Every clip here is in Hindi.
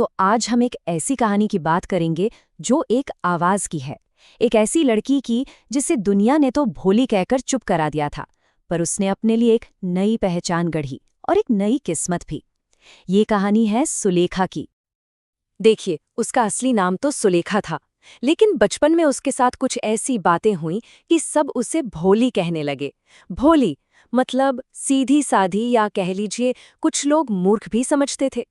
तो आज हम एक ऐसी कहानी की बात करेंगे जो एक आवाज की है। एक ऐसी लड़की की जिसे दुनिया ने तो भोली कहकर चुप करा दिया था, पर उसने अपने लिए एक नई पहचान गढ़ी और एक नई किस्मत भी। ये कहानी है सुलेखा की। देखिए, उसका असली नाम तो सुलेखा था, लेकिन बचपन में उसके साथ कुछ ऐसी बातें हुईं कि सब उसे भोली कहने लगे। भोली मतलब सीधी साधी, या कह लीजिए कुछ लोग मूर्ख भी समझते थे।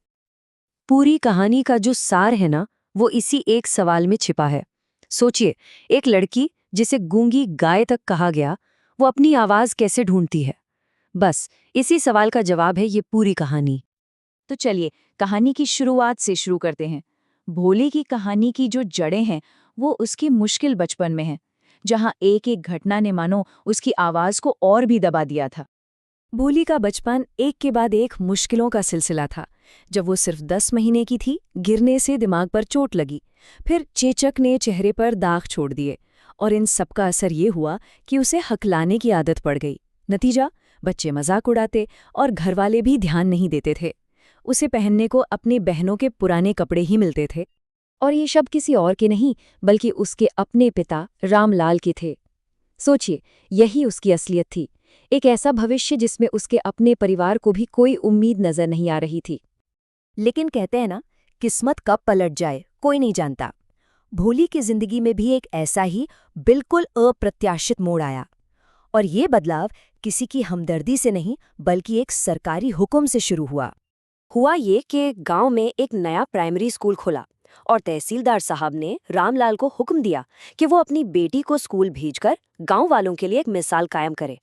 पूरी कहानी का जो सार है ना, वो इसी एक सवाल में छिपा है। सोचिए, एक लड़की जिसे गूंगी गाय तक कहा गया, वो अपनी आवाज कैसे ढूंढती है? बस इसी सवाल का जवाब है ये पूरी कहानी। तो चलिए, कहानी की शुरुआत से शुरू करते हैं। भोले की कहानी की जो जड़ें हैं, वो उसकी मुश्किल बचपन में हैं, जहां एक एक घटना ने मानो उसकी आवाज को और भी दबा दिया था। भोली का बचपन एक के बाद एक मुश्किलों का सिलसिला था। जब वो सिर्फ 10 महीने की थी, गिरने से दिमाग पर चोट लगी। फिर चेचक ने चेहरे पर दाग छोड़ दिए, और इन सबका असर ये हुआ कि उसे हकलाने की आदत पड़ गई। नतीजा, बच्चे मजाक उड़ाते और घरवाले भी ध्यान नहीं देते थे। उसे पहनने को अपनी बहनों के पुराने कपड़े ही मिलते थे, और ये शब्द किसी और के नहीं, बल्कि उसके अपने पिता रामलाल के थे। सोचिए, यही उसकी असलियत थी। एक ऐसा भविष्य जिसमें उसके अपने परिवार को भी कोई उम्मीद नजर नहीं आ रही थी। लेकिन कहते हैं ना, किस्मत कब पलट जाए कोई नहीं जानता। भोली की जिंदगी में भी एक ऐसा ही बिल्कुल अप्रत्याशित मोड़ आया, और ये बदलाव किसी की हमदर्दी से नहीं, बल्कि एक सरकारी हुक्म से शुरू हुआ ये कि गांव में एक नया प्राइमरी स्कूल खुला, और तहसीलदार साहब ने रामलाल को हुक्म दिया कि वो अपनी बेटी को स्कूल भेजकर गांव वालों के लिए एक मिसाल कायम करे।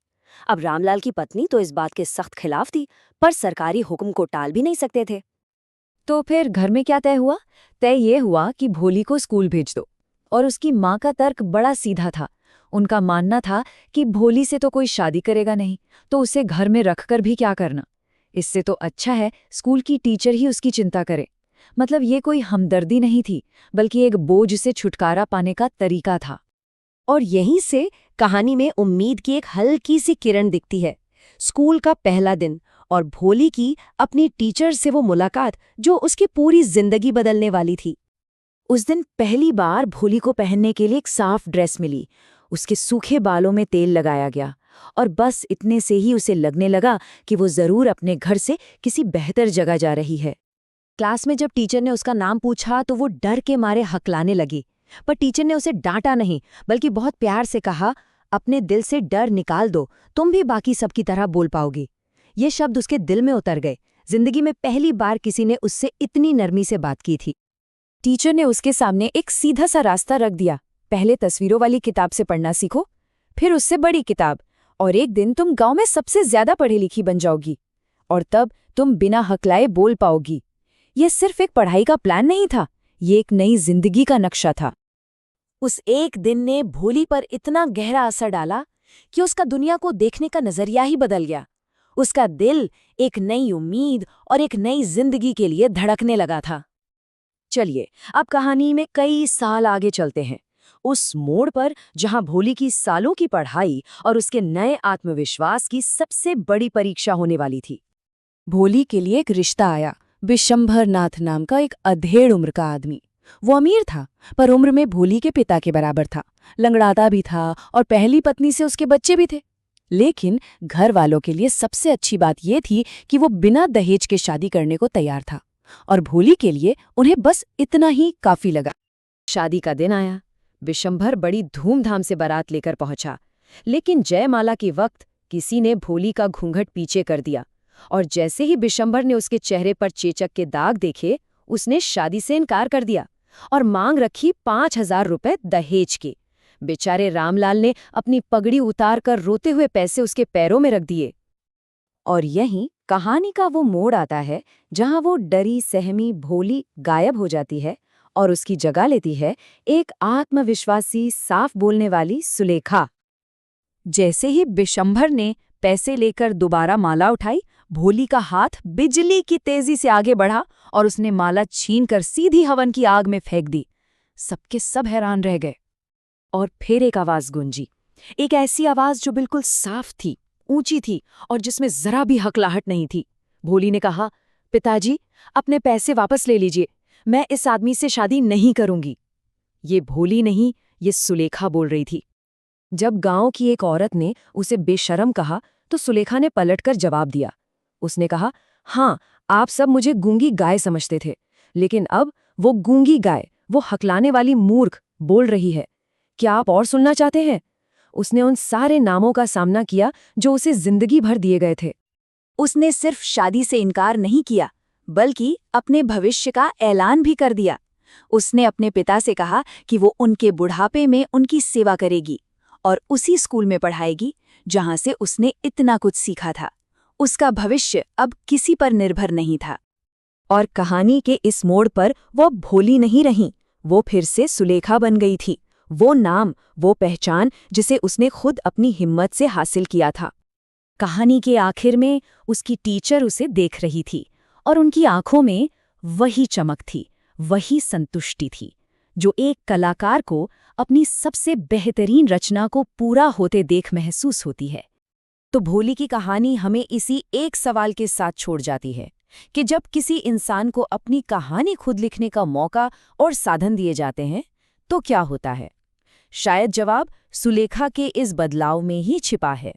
अब रामलाल की पत्नी तो इस बात के सख्त खिलाफ थी, पर सरकारी हुक्म को टाल भी नहीं सकते थे। तो फिर घर में क्या तय हुआ? तय ये हुआ कि भोली को स्कूल भेज दो। और उसकी माँ का तर्क बड़ा सीधा था। उनका मानना था कि भोली से तो कोई शादी करेगा नहीं, तो उसे घर में रखकर भी क्या करना। इससे तो अच्छा है स्कूल की टीचर ही उसकी चिंता करे। मतलब ये कोई हमदर्दी नहीं थी, बल्कि एक बोझ से छुटकारा पाने का तरीका था। और यहीं से कहानी में उम्मीद की एक हल्की सी किरण दिखती है। स्कूल का पहला दिन, और भोली की अपनी टीचर से वो मुलाकात जो उसकी पूरी जिंदगी बदलने वाली थी। उस दिन पहली बार भोली को पहनने के लिए एक साफ ड्रेस मिली। उसके सूखे बालों में तेल लगाया गया, और बस इतने से ही उसे लगने लगा कि वो जरूर अपने घर से किसी बेहतर जगह जा रही है। क्लास में जब टीचर ने उसका नाम पूछा तो वो डर के मारे हकलाने लगी, पर टीचर ने उसे डांटा नहीं, बल्कि बहुत प्यार से कहा, अपने दिल से डर निकाल दो, तुम भी बाकी सबकी तरह बोल पाओगी। ये शब्द उसके दिल में उतर गए। जिंदगी में पहली बार किसी ने उससे इतनी नरमी से बात की थी। टीचर ने उसके सामने एक सीधा सा रास्ता रख दिया। पहले तस्वीरों वाली किताब से पढ़ना सीखो, फिर उससे बड़ी किताब, और एक दिन तुम गांव में सबसे ज्यादा पढ़ी लिखी बन जाओगी, और तब तुम बिना हकलाए बोल पाओगी। यह सिर्फ एक पढ़ाई का प्लान नहीं था, ये एक नई जिंदगी का नक्शा था। उस एक दिन ने भोली पर इतना गहरा असर डाला कि उसका दुनिया को देखने का नजरिया ही बदल गया। उसका दिल एक नई उम्मीद और एक नई जिंदगी के लिए धड़कने लगा था। चलिए, अब कहानी में कई साल आगे चलते हैं, उस मोड़ पर जहां भोली की सालों की पढ़ाई और उसके नए आत्मविश्वास की सबसे बड़ी परीक्षा होने वाली थी। भोली के लिए एक रिश्ता आया। विशंभर नाथ नाम का एक अधेड़ उम्र का आदमी। वो अमीर था, पर उम्र में भोली के पिता के बराबर था। लंगड़ाता भी था, और पहली पत्नी से उसके बच्चे भी थे। लेकिन घर वालों के लिए सबसे अच्छी बात यह थी कि वो बिना दहेज के शादी करने को तैयार था, और भोली के लिए उन्हें बस इतना ही काफी लगा। शादी का दिन आया। विशंभर बड़ी धूमधाम से बारात लेकर पहुंचा, लेकिन जयमाला के वक्त किसी ने भोली का घूंघट पीछे कर दिया, और जैसे ही विशंभर ने उसके चेहरे पर चेचक के दाग देखे, उसने शादी से इनकार कर दिया और मांग रखी 5,000 रुपए दहेज के। बेचारे रामलाल ने अपनी पगड़ी उतार कर रोते हुए पैसे उसके पैरों में रख दिए। और यहीं कहानी का वो मोड़ आता है जहां वो डरी सहमी भोली गायब हो जाती है, और उसकी जगह लेती है एक आत्मविश्वासी, साफ बोलने वाली सुलेखा। जैसे ही विशंभर ने पैसे लेकर दोबारा माला उठाई, भोली का हाथ बिजली की तेजी से आगे बढ़ा, और उसने माला छीनकर सीधी हवन की आग में फेंक दी। सबके सब हैरान रह गए। और फिर एक आवाज गूंजी, एक ऐसी आवाज जो बिल्कुल साफ थी, ऊंची थी, और जिसमें जरा भी हकलाहट नहीं थी। भोली ने कहा, पिताजी, अपने पैसे वापस ले लीजिए। मैं इस आदमी से शादी नहीं करूंगी। ये भोली नहीं, ये सुलेखा बोल रही थी। जब गांव की एक औरत ने उसे बेशर्म कहा तो सुलेखा ने पलटकर जवाब दिया। उसने कहा, हाँ, आप सब मुझे गूंगी गाय समझते थे, लेकिन अब वो गूंगी गाय, वो हकलाने वाली मूर्ख बोल रही है। क्या आप और सुनना चाहते हैं? उसने उन सारे नामों का सामना किया जो उसे जिंदगी भर दिए गए थे। उसने सिर्फ शादी से इनकार नहीं किया, बल्कि अपने भविष्य का ऐलान भी कर दिया। उसने अपने पिता से कहा कि वो उनके बुढ़ापे में उनकी सेवा करेगी और उसी स्कूल में पढ़ाएगी जहां से उसने इतना कुछ सीखा था। उसका भविष्य अब किसी पर निर्भर नहीं था। और कहानी के इस मोड़ पर वो भोली नहीं रही, वो फिर से सुलेखा बन गई थी। वो नाम, वो पहचान जिसे उसने खुद अपनी हिम्मत से हासिल किया था। कहानी के आखिर में उसकी टीचर उसे देख रही थी और उनकी आंखों में वही चमक थी, वही संतुष्टि थी जो एक कलाकार को अपनी सबसे बेहतरीन रचना को पूरा होते देख महसूस होती है। तो भोली की कहानी हमें इसी एक सवाल के साथ छोड़ जाती है कि जब किसी इंसान को अपनी कहानी खुद लिखने का मौका और साधन दिए जाते हैं तो क्या होता है? शायद जवाब सुलेखा के इस बदलाव में ही छिपा है।